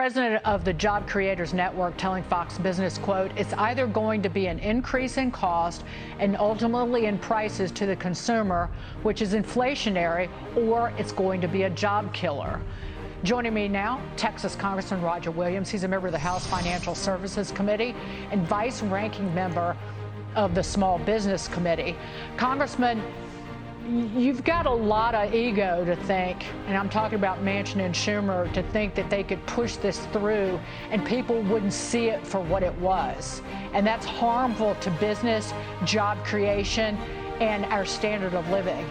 President of the Job Creators Network telling Fox Business, quote, "It's either going to be an increase in cost and ultimately in prices to the consumer, which is inflationary, or it's going to be a job killer." Joining me now, Texas Congressman Roger Williams. He's a member of the House Financial Services Committee and vice ranking member of the Small Business Committee. Congressman, you've got a lot of ego to think, and I'm talking about Manchin and Schumer, to think that they could push this through and people wouldn't see it for what it was. And that's harmful to business, job creation, and our standard of living.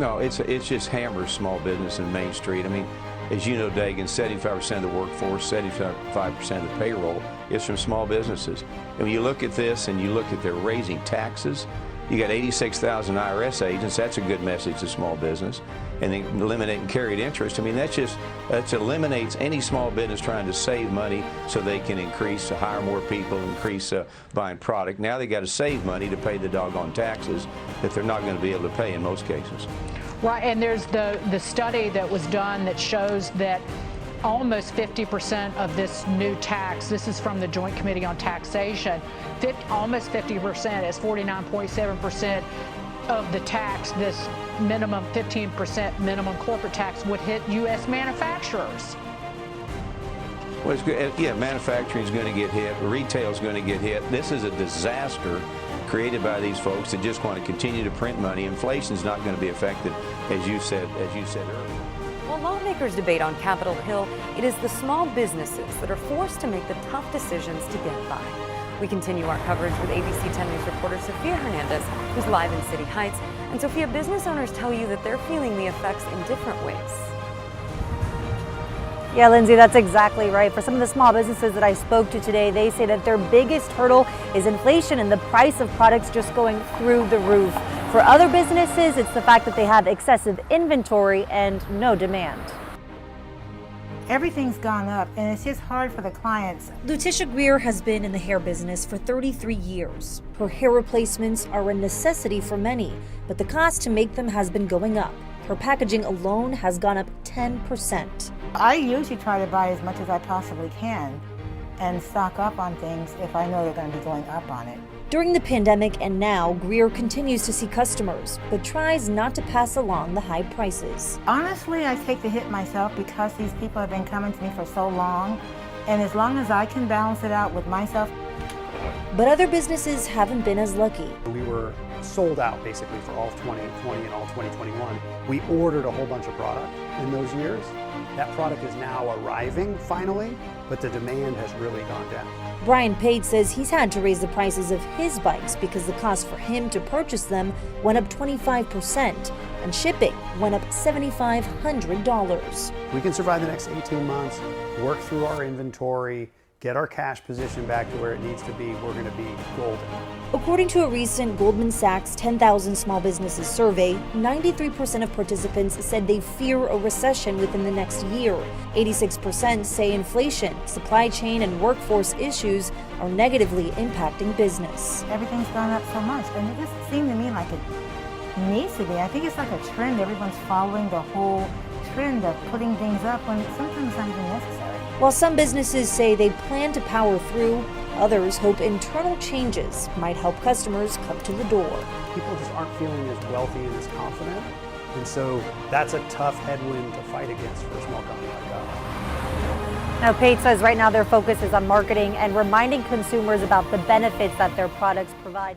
No, it's just hammers small business in Main Street. I mean, as you know, Dagan, 75% of the workforce, 75% of the payroll is from small businesses. And when you look at this and you look at they're raising taxes, you got 86,000 IRS agents. That's a good message to small business. And then eliminating carried interest. I mean, that eliminates any small business trying to save money so they can increase, to hire more people, increase buying product. Now they got to save money to pay the doggone taxes that they're not going to be able to pay in most cases. Right, and there's the study that was done that shows that almost 50% of this new tax, this is from the Joint Committee on Taxation, almost 50% is 49.7% of the tax, this minimum 15% minimum corporate tax would hit U.S. manufacturers. Well, it's good. Yeah, manufacturing is going to get hit. Retail is going to get hit. This is a disaster created by these folks that just want to continue to print money. Inflation is not going to be affected, as you said earlier. While lawmakers debate on Capitol Hill, it is the small businesses that are forced to make the tough decisions to get by. We continue our coverage with ABC 10 News reporter Sophia Hernandez, who's live in City Heights. And Sophia, business owners tell you that they're feeling the effects in different ways. Yeah, Lindsay, that's exactly right. For some of the small businesses that I spoke to today, they say that their biggest hurdle is inflation and the price of products just going through the roof. For other businesses, it's the fact that they have excessive inventory and no demand. Everything's gone up, and it's just hard for the clients. Lutisha Greer has been in the hair business for 33 years. Her hair replacements are a necessity for many, but the cost to make them has been going up. Her packaging alone has gone up 10%. I usually try to buy as much as I possibly can and stock up on things if I know they're going to be going up on it. During the pandemic and now, Greer continues to see customers, but tries not to pass along the high prices. Honestly, I take the hit myself because these people have been coming to me for so long, and as long as I can balance it out with myself. But other businesses haven't been as lucky. We were sold out basically for all of 2020 and all of 2021. We ordered a whole bunch of product in those years. That product is now arriving finally, but the demand has really gone down. Brian Pate says he's had to raise the prices of his bikes because the cost for him to purchase them went up 25% and shipping went up $7,500. We can survive the next 18 months, work through our inventory, get our cash position back to where it needs to be. We're going to be golden. According to a recent Goldman Sachs 10,000 small businesses survey, 93% of participants said they fear a recession within the next year. 86% say inflation, supply chain, and workforce issues are negatively impacting business. Everything's gone up so much, and it doesn't seem to me like it needs to be. I think it's like a trend. Everyone's following the whole trend of putting things up when sometimes it's not even necessary. While some businesses say they plan to power through, others hope internal changes might help customers come to the door. People just aren't feeling as wealthy and as confident, and so that's a tough headwind to fight against for a small company like that. Now, Pate says right now their focus is on marketing and reminding consumers about the benefits that their products provide.